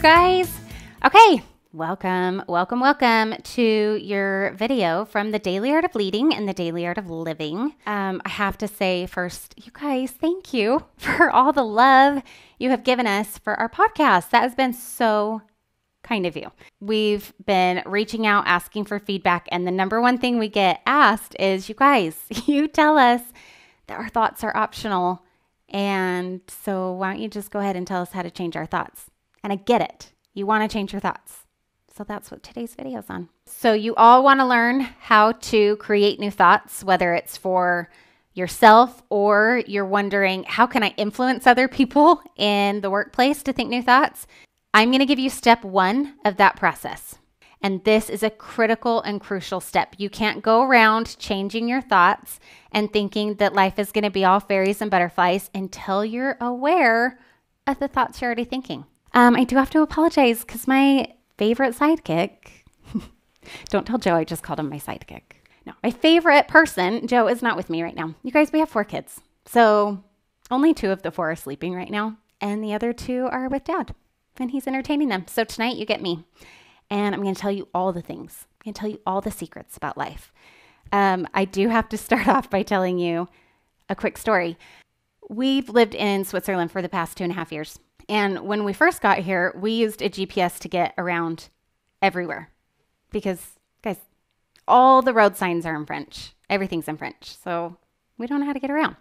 guys. Okay, welcome to your video from the Daily Art of Leading and the Daily Art of Living. I have to say first, you guys, thank you for all the love you have given us for our podcast. That has been so kind of you. We've been reaching out, asking for feedback, and the number one thing we get asked is, you guys, you tell us that our thoughts are optional, and so why don't you just go ahead and tell us how to change our thoughts? And I get it. You want to change your thoughts. So that's what today's video is on. So you all want to learn how to create new thoughts, whether it's for yourself or you're wondering, how can I influence other people in the workplace to think new thoughts? I'm going to give you step one of that process. And this is a critical and crucial step. You can't go around changing your thoughts and thinking that life is going to be all fairies and butterflies until you're aware of the thoughts you're already thinking. I do have to apologize because my favorite sidekick, don't tell Joe I just called him my sidekick. No, my favorite person, Joe, is not with me right now. You guys, we have 4 kids. So only 2 of the 4 are sleeping right now. And the other 2 are with Dad. And he's entertaining them. So tonight you get me. And I'm going to tell you all the things. I'm going to tell you all the secrets about life. I do have to start off by telling you a quick story. We've lived in Switzerland for the past 2.5 years. And when we first got here, we used a GPS to get around everywhere. Because, guys, all the road signs are in French. Everything's in French. So we don't know how to get around.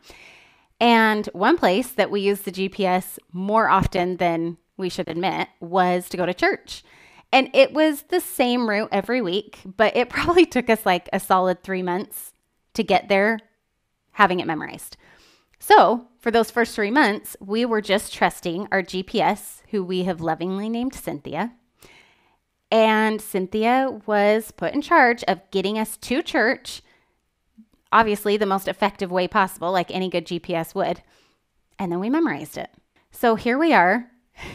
And one place that we used the GPS more often than we should admit was to go to church. And it was the same route every week, but it probably took us like a solid 3 months to get there, having it memorized. So for those first 3 months, we were just trusting our GPS, who we have lovingly named Cynthia. And Cynthia was put in charge of getting us to church, obviously the most effective way possible, like any good GPS would. And then we memorized it. So here we are.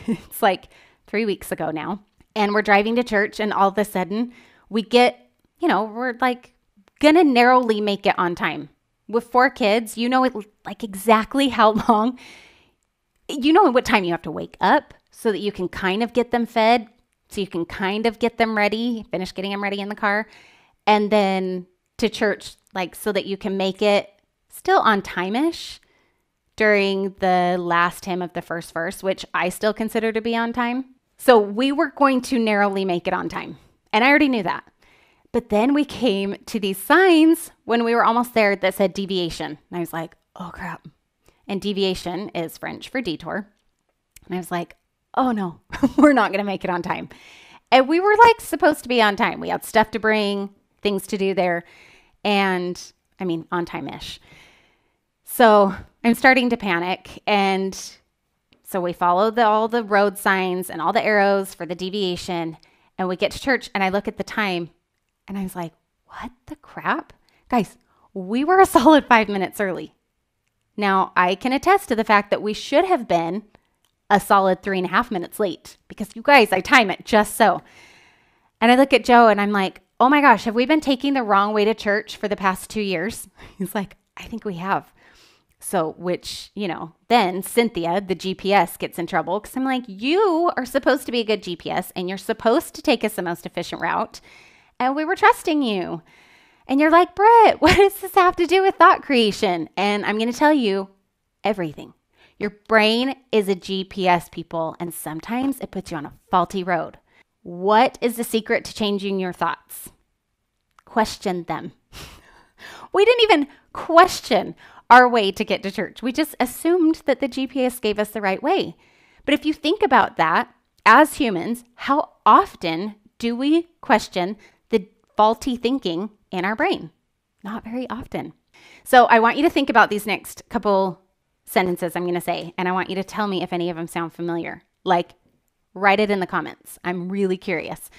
It's like 3 weeks ago now. And we're driving to church, and all of a sudden we get, we're like gonna narrowly make it on time. With 4 kids, you know it like exactly how long, you know what time you have to wake up so that you can kind of get them fed, so you can kind of get them ready, finish getting them ready in the car, and then to church, like so that you can make it still on time-ish during the last hymn of the first verse, which I still consider to be on time. So we were going to narrowly make it on time. And I already knew that. But then we came to these signs when we were almost there that said deviation. And I was like, oh crap. And deviation is French for detour. And I was like, oh no, we're not going to make it on time. And we were like supposed to be on time. We had stuff to bring, things to do there. And I mean, on time-ish. So I'm starting to panic. And so we follow all the road signs and all the arrows for the deviation. And we get to church and I look at the time and I was like, what the crap? Guys, we were a solid 5 minutes early. Now, I can attest to the fact that we should have been a solid 3.5 minutes late because you guys, I time it just so. And I look at Joe and I'm like, oh my gosh, have we been taking the wrong way to church for the past 2 years? He's like, I think we have. So, which, then Cynthia, the GPS, gets in trouble because I'm like, you are supposed to be a good GPS and you're supposed to take us the most efficient route. And we were trusting you. And you're like, Britt, what does this have to do with thought creation? And I'm going to tell you everything. Your brain is a GPS, people, and sometimes it puts you on a faulty road. What is the secret to changing your thoughts? Question them. We didn't even question our way to get to church. We just assumed that the GPS gave us the right way. But if you think about that, as humans, how often do we question the faulty thinking in our brain? Not very often. So I want you to think about these next couple sentences I'm going to say, and I want you to tell me if any of them sound familiar. Like, write it in the comments. I'm really curious.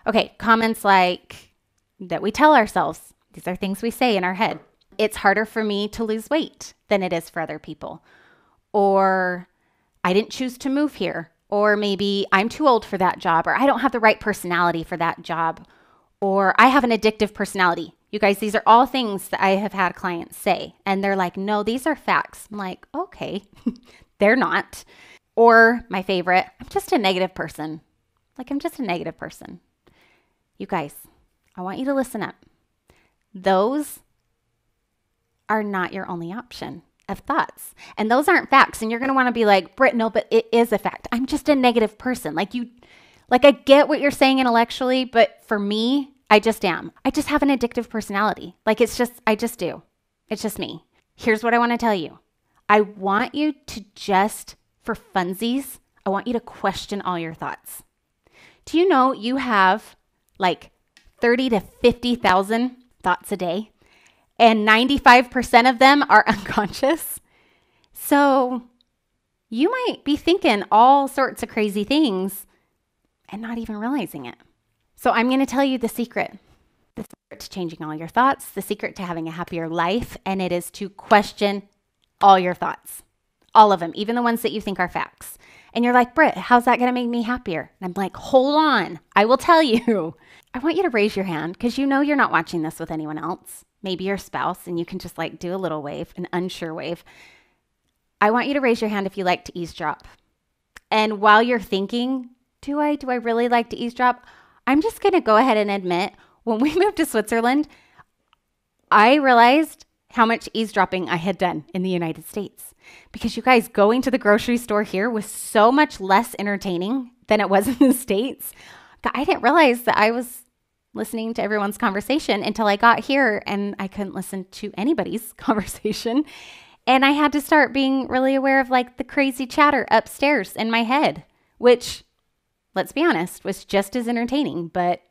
Okay, comments like that we tell ourselves. These are things we say in our head. It's harder for me to lose weight than it is for other people. Or I didn't choose to move here. Or maybe I'm too old for that job. Or I don't have the right personality for that job. Or I have an addictive personality. You guys, these are all things that I have had clients say. And they're like, no, these are facts. I'm like, okay, they're not. Or my favorite, I'm just a negative person. Like, I'm just a negative person. You guys, I want you to listen up. Those are not your only option of thoughts. And those aren't facts. And you're going to want to be like, Britt, no, but it is a fact. I'm just a negative person. Like, I get what you're saying intellectually, but for me, I just am. I just have an addictive personality. Like, I just do. It's just me. Here's what I want to tell you. I want you to just, for funsies, I want you to question all your thoughts. Do you know you have like 30 to 50,000 thoughts a day, and 95% of them are unconscious? So you might be thinking all sorts of crazy things and not even realizing it. So I'm going to tell you the secret to changing all your thoughts, the secret to having a happier life, and it is to question all your thoughts, all of them, even the ones that you think are facts. And you're like, Britt, how's that going to make me happier? And I'm like, hold on, I will tell you. I want you to raise your hand because you know you're not watching this with anyone else. Maybe your spouse, and you can just like do a little wave, an unsure wave. I want you to raise your hand if you like to eavesdrop. And while you're thinking, do I really like to eavesdrop? I'm just going to go ahead and admit, when we moved to Switzerland, I realized how much eavesdropping I had done in the United States. Because you guys, going to the grocery store here was so much less entertaining than it was in the States. I didn't realize that I was listening to everyone's conversation until I got here, and I couldn't listen to anybody's conversation. And I had to start being really aware of like the crazy chatter upstairs in my head, which, let's be honest, was just as entertaining, but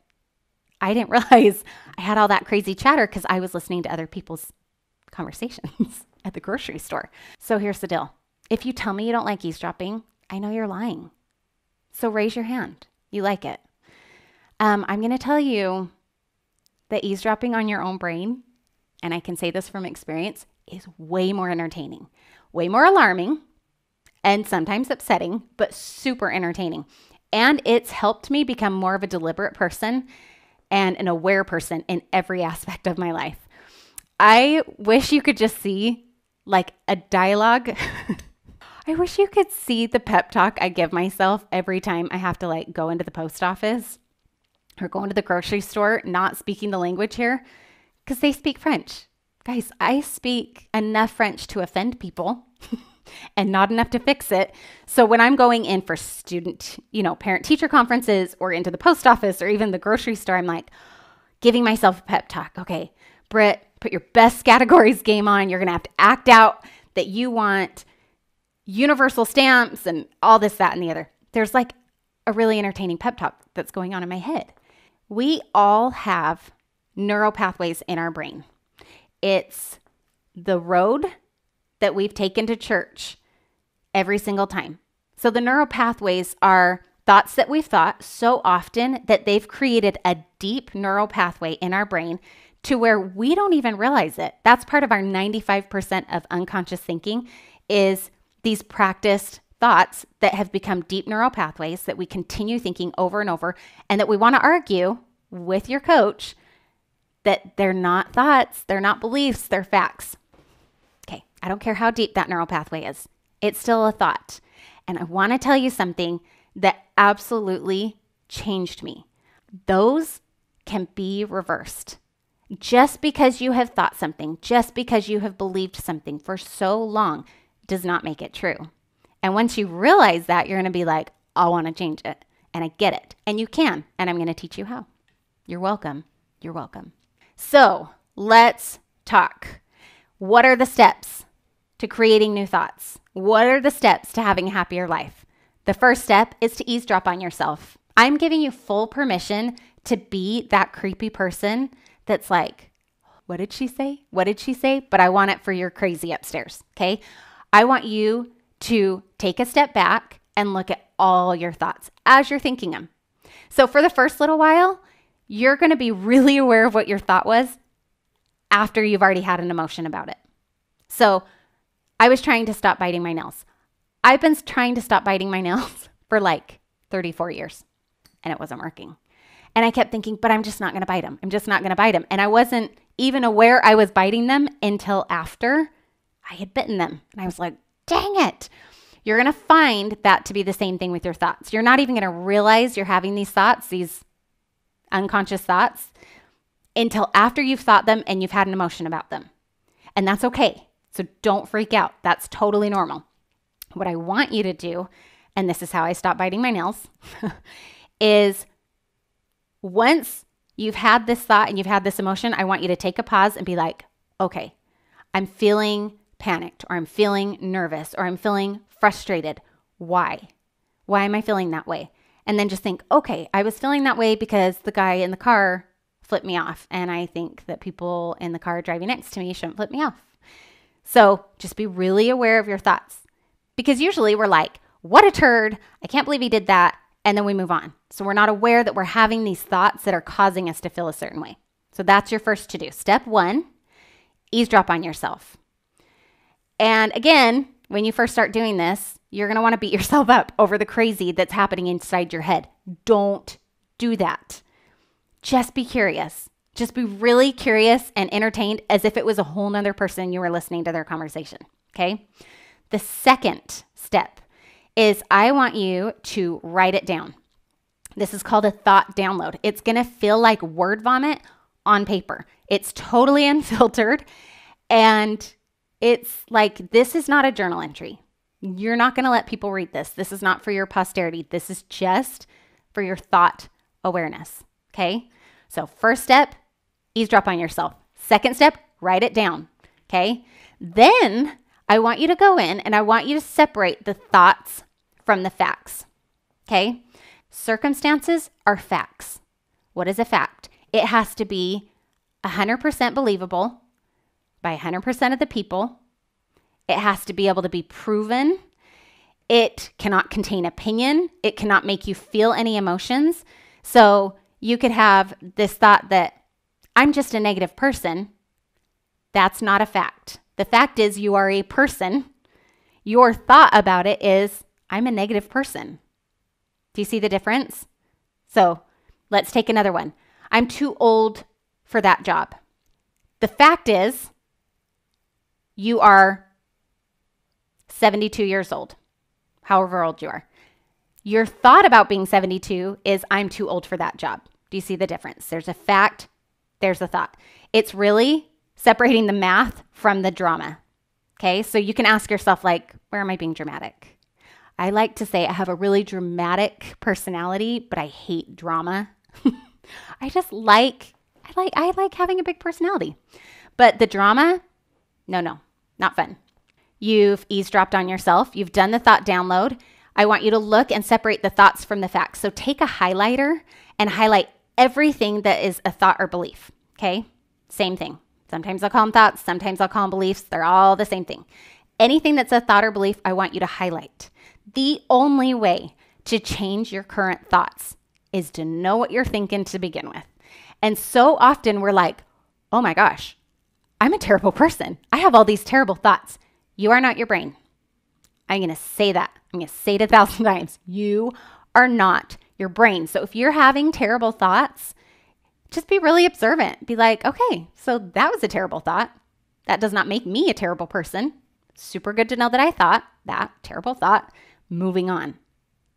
I didn't realize I had all that crazy chatter because I was listening to other people's conversations at the grocery store. So here's the deal. If you tell me you don't like eavesdropping, I know you're lying. So raise your hand. You like it. I'm going to tell you that eavesdropping on your own brain, and I can say this from experience, is way more entertaining, way more alarming, and sometimes upsetting, but super entertaining. And it's helped me become more of a deliberate person and an aware person in every aspect of my life. I wish you could just see like a dialogue. I wish you could see the pep talk I give myself every time I have to like go into the post office or go into the grocery store, not speaking the language here, because they speak French. Guys, I speak enough French to offend people and not enough to fix it. So when I'm going in for student, parent-teacher conferences or into the post office or even the grocery store, I'm like giving myself a pep talk. Okay, Britt, put your best categories game on. You're going to have to act out that you want universal stamps and all this, that, and the other. There's like a really entertaining pep talk that's going on in my head. We all have neural pathways in our brain. It's the road that we've taken to church every single time. So the neural pathways are thoughts that we've thought so often that they've created a deep neural pathway in our brain to where we don't even realize it. That's part of our 95% of unconscious thinking, is these practiced thoughts that have become deep neural pathways that we continue thinking over and over, and that we want to argue with your coach that they're not thoughts, they're not beliefs, they're facts. Okay, I don't care how deep that neural pathway is. It's still a thought. And I want to tell you something that absolutely changed me. Those can be reversed. Just because you have thought something, just because you have believed something for so long does not make it true. And once you realize that, you're going to be like, I want to change it. And I get it. And you can. And I'm going to teach you how. You're welcome. You're welcome. So let's talk. What are the steps to creating new thoughts? What are the steps to having a happier life? The first step is to eavesdrop on yourself. I'm giving you full permission to be that creepy person that's like, what did she say? What did she say? But I want it for your crazy upstairs, okay? I want you to take a step back and look at all your thoughts as you're thinking them. So for the first little while, you're going to be really aware of what your thought was after you've already had an emotion about it. So I was trying to stop biting my nails. I've been trying to stop biting my nails for like 34 years, and it wasn't working. And I kept thinking, but I'm just not going to bite them. I'm just not going to bite them. And I wasn't even aware I was biting them until after I had bitten them. And I was like, dang it. You're going to find that to be the same thing with your thoughts. You're not even going to realize you're having these thoughts, these unconscious thoughts, until after you've thought them and you've had an emotion about them. And that's okay. So don't freak out. That's totally normal. What I want you to do, and this is how I stop biting my nails, is once you've had this thought and you've had this emotion, I want you to take a pause and be like, okay, I'm feeling panicked, or I'm feeling nervous, or I'm feeling frustrated. Why? Why am I feeling that way? And then just think, okay, I was feeling that way because the guy in the car flipped me off. And I think that people in the car driving next to me shouldn't flip me off. So just be really aware of your thoughts, because usually we're like, what a turd. I can't believe he did that. And then we move on. So we're not aware that we're having these thoughts that are causing us to feel a certain way. So that's your first to do. Step 1, eavesdrop on yourself. And again, when you first start doing this, you're going to want to beat yourself up over the crazy that's happening inside your head. Don't do that. Just be curious. Just be really curious and entertained as if it was a whole nother person you were listening to their conversation. Okay? The second step is I want you to write it down. This is called a thought download. It's going to feel like word vomit on paper. It's totally unfiltered, and it's like, this is not a journal entry. You're not going to let people read this. This is not for your posterity. This is just for your thought awareness. Okay? So first step, eavesdrop on yourself. Second step, write it down. Okay? Then I want you to go in and I want you to separate the thoughts from the facts. Okay? Circumstances are facts. What is a fact? It has to be 100% believable by 100% of the people. It has to be able to be proven. It cannot contain opinion. It cannot make you feel any emotions. So you could have this thought that I'm just a negative person. That's not a fact. The fact is you are a person. Your thought about it is I'm a negative person. Do you see the difference? So let's take another one. I'm too old for that job. The fact is you are 72 years old, however old you are. Your thought about being 72 is I'm too old for that job. Do you see the difference? There's a fact, there's a thought. It's really separating the math from the drama. Okay, so you can ask yourself, like, where am I being dramatic? I like to say I have a really dramatic personality, but I hate drama. I like having a big personality. But the drama, no, not fun. You've eavesdropped on yourself. You've done the thought download. I want you to look and separate the thoughts from the facts. So take a highlighter and highlight everything that is a thought or belief. Okay? Same thing. Sometimes I'll call them thoughts. Sometimes I'll call them beliefs. They're all the same thing. Anything that's a thought or belief, I want you to highlight. The only way to change your current thoughts is to know what you're thinking to begin with. And so often we're like, oh my gosh, I'm a terrible person. I have all these terrible thoughts. You are not your brain. I'm going to say that. I'm going to say it 1,000 times. You are not your brain. So if you're having terrible thoughts, just be really observant. Be like, okay, so that was a terrible thought. That does not make me a terrible person. Super good to know that I thought that terrible thought. Moving on.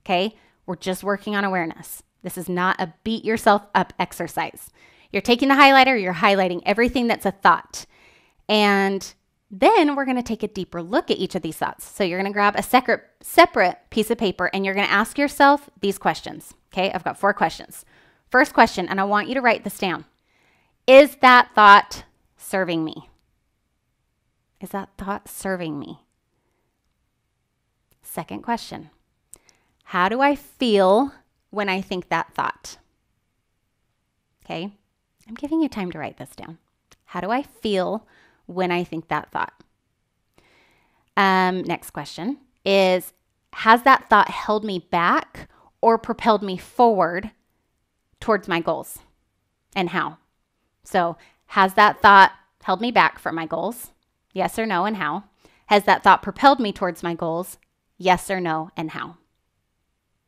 Okay? We're just working on awareness. This is not a beat yourself up exercise. You're taking the highlighter, you're highlighting everything that's a thought. And then we're going to take a deeper look at each of these thoughts. So you're going to grab a separate piece of paper and you're going to ask yourself these questions. Okay? I've got 4 questions. First question, and I want you to write this down. Is that thought serving me? Is that thought serving me? Second question, how do I feel when I think that thought? Okay, I'm giving you time to write this down. How do I feel when I think that thought? Next question is, has that thought held me back or propelled me forward towards my goals? And how? So, has that thought held me back from my goals? Yes or no, and how? Has that thought propelled me towards my goals? Yes or no, and how?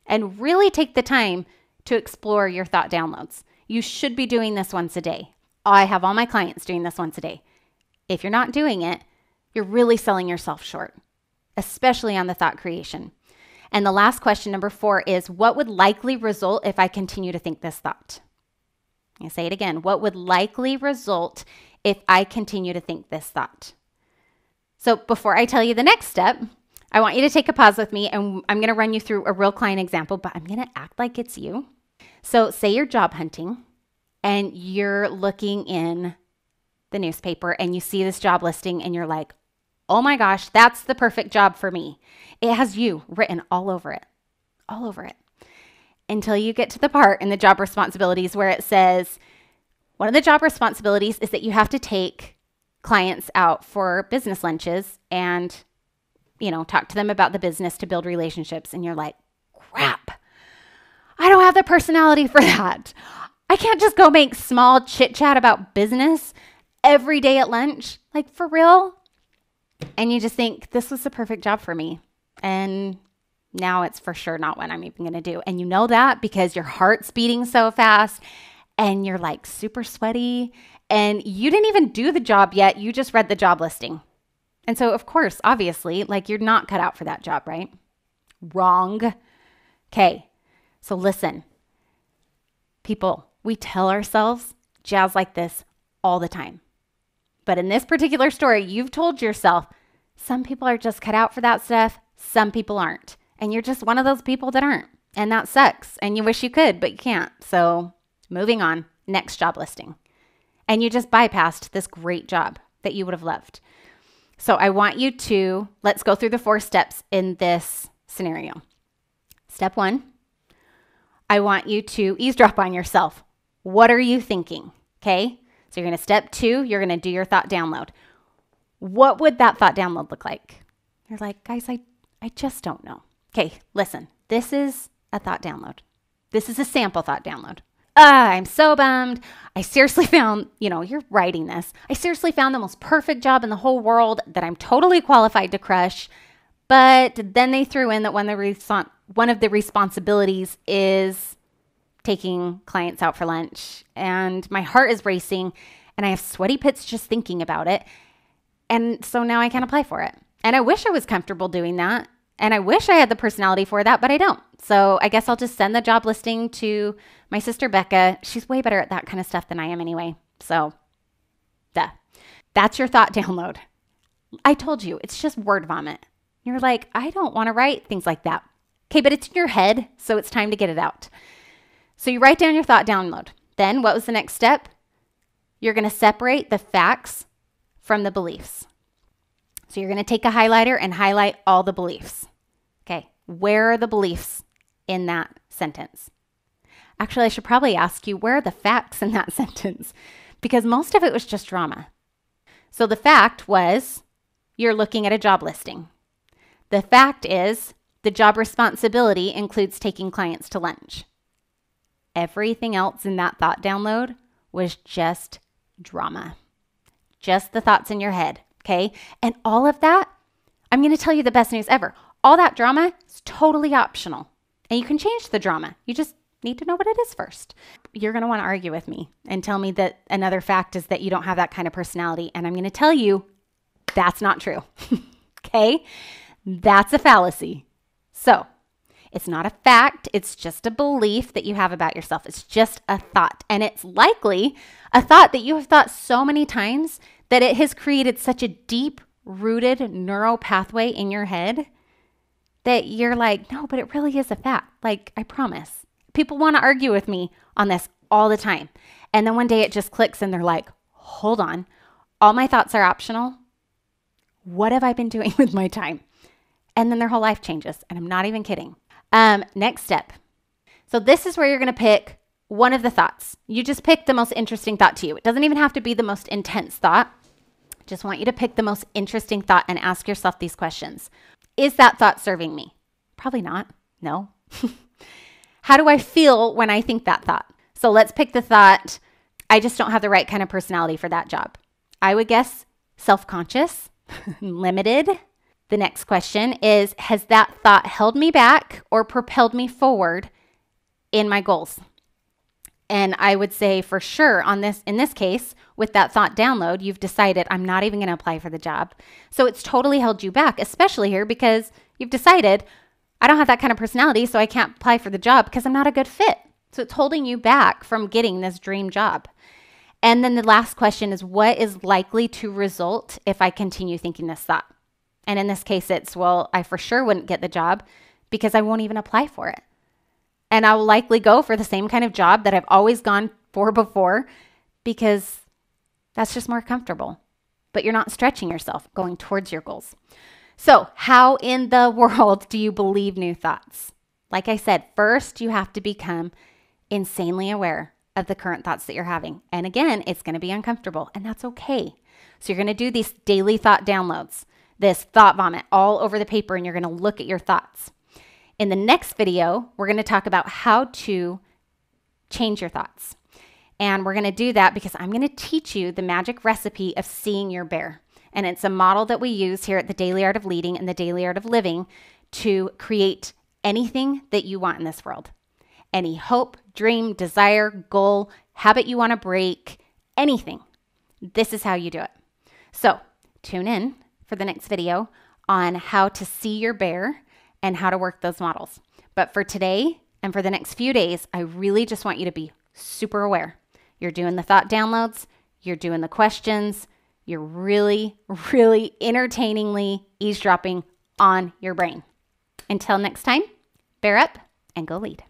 And really take the time to explore your thought downloads. You should be doing this once a day. I have all my clients doing this once a day. If you're not doing it, you're really selling yourself short. especially on the thought creation. And the last question, number 4, is what would likely result if I continue to think this thought? I say it again. What would likely result if I continue to think this thought? So before I tell you the next step, I want you to take a pause with me, and I'm going to run you through a real client example, but I'm going to act like it's you. So say you're job hunting and you're looking in the newspaper and you see this job listing and you're like, oh my gosh, that's the perfect job for me. It has you written all over it, until you get to the part in the job responsibilities where it says, one of the job responsibilities is that you have to take clients out for business lunches and, talk to them about the business to build relationships. And you're like, crap, I don't have the personality for that. I can't just go make small chit chat about business every day at lunch. Like, for real? And you just think, this was the perfect job for me. And now it's for sure not what I'm even going to do. And you know that because your heart's beating so fast and you're like super sweaty and you didn't even do the job yet. You just read the job listing. And so, of course, obviously, like, you're not cut out for that job, right? Wrong. Okay. So listen, people, we tell ourselves jazz like this all the time. But in this particular story, you've told yourself, some people are just cut out for that stuff. Some people aren't. And you're just one of those people that aren't. And that sucks. And you wish you could, but you can't. So moving on, next job listing. And you just bypassed this great job that you would have loved. So I want you to, let's go through the 4 steps in this scenario. Step 1, I want you to eavesdrop on yourself. What are you thinking? Okay. So you're going to step 2, you're going to do your thought download. What would that thought download look like? You're like, guys, I just don't know. Okay, listen, this is a thought download. This is a sample thought download. I'm so bummed. I seriously found, you're writing this. I seriously found the most perfect job in the whole world that I'm totally qualified to crush. But then they threw in that one of the responsibilities is taking clients out for lunch, and my heart is racing and I have sweaty pits just thinking about it. And so now I can't apply for it. And I wish I was comfortable doing that. And I wish I had the personality for that, but I don't. So I guess I'll just send the job listing to my sister, Becca. She's way better at that kind of stuff than I am anyway. So that's your thought download. I told you, it's just word vomit. You're like, I don't want to write things like that. Okay, but it's in your head, so it's time to get it out. So you write down your thought download. Then what was the next step? You're going to separate the facts from the beliefs. So you're going to take a highlighter and highlight all the beliefs. Okay, where are the beliefs in that sentence? Actually, I should probably ask you, where are the facts in that sentence? Because most of it was just drama. So the fact was, you're looking at a job listing. The fact is, the job responsibility includes taking clients to lunch. Everything else in that thought download was just drama. Just the thoughts in your head, okay? And all of that, I'm going to tell you the best news ever. All that drama is totally optional. And you can change the drama. You just need to know what it is first. You're going to want to argue with me and tell me that another fact is that you don't have that kind of personality. And I'm going to tell you that's not true, okay? That's a fallacy. So it's not a fact. It's just a belief that you have about yourself. It's just a thought. And it's likely a thought that you have thought so many times that it has created such a deep-rooted neural pathway in your head that you're like, no, but it really is a fact. Like, I promise. People want to argue with me on this all the time. And then one day it just clicks and they're like, hold on. All my thoughts are optional. What have I been doing with my time? And then their whole life changes. And I'm not even kidding. Next step. So this is where you're going to pick one of the thoughts. You just pick the most interesting thought to you. It doesn't even have to be the most intense thought. Just want you to pick the most interesting thought and ask yourself these questions. Is that thought serving me? Probably not. No. How do I feel when I think that thought? So let's pick the thought, I just don't have the right kind of personality for that job. I would guess self-conscious, limited. The next question is, has that thought held me back or propelled me forward in my goals? And I would say for sure in this case, with that thought download, you've decided I'm not even going to apply for the job. So it's totally held you back, especially here because you've decided I don't have that kind of personality, so I can't apply for the job because I'm not a good fit. So it's holding you back from getting this dream job. And then the last question is, what is likely to result if I continue thinking this thought? And in this case, it's, well, I for sure wouldn't get the job because I won't even apply for it. And I will likely go for the same kind of job that I've always gone for before because that's just more comfortable. But you're not stretching yourself going towards your goals. So how in the world do you believe new thoughts? Like I said, first you have to become insanely aware of the current thoughts that you're having. And again, it's going to be uncomfortable, and that's okay. So you're going to do these daily thought downloads, this thought vomit all over the paper, and you're going to look at your thoughts. In the next video, we're going to talk about how to change your thoughts. And we're going to do that because I'm going to teach you the magic recipe of seeing your bear. And it's a model that we use here at the Daily Art of Leading and the Daily Art of Living to create anything that you want in this world. Any hope, dream, desire, goal, habit you want to break, anything. This is how you do it. So tune in for the next video on how to see your bear and how to work those models. But for today and for the next few days, I really just want you to be super aware. You're doing the thought downloads, you're doing the questions, you're really, really entertainingly eavesdropping on your brain. Until next time, bear up and go lead.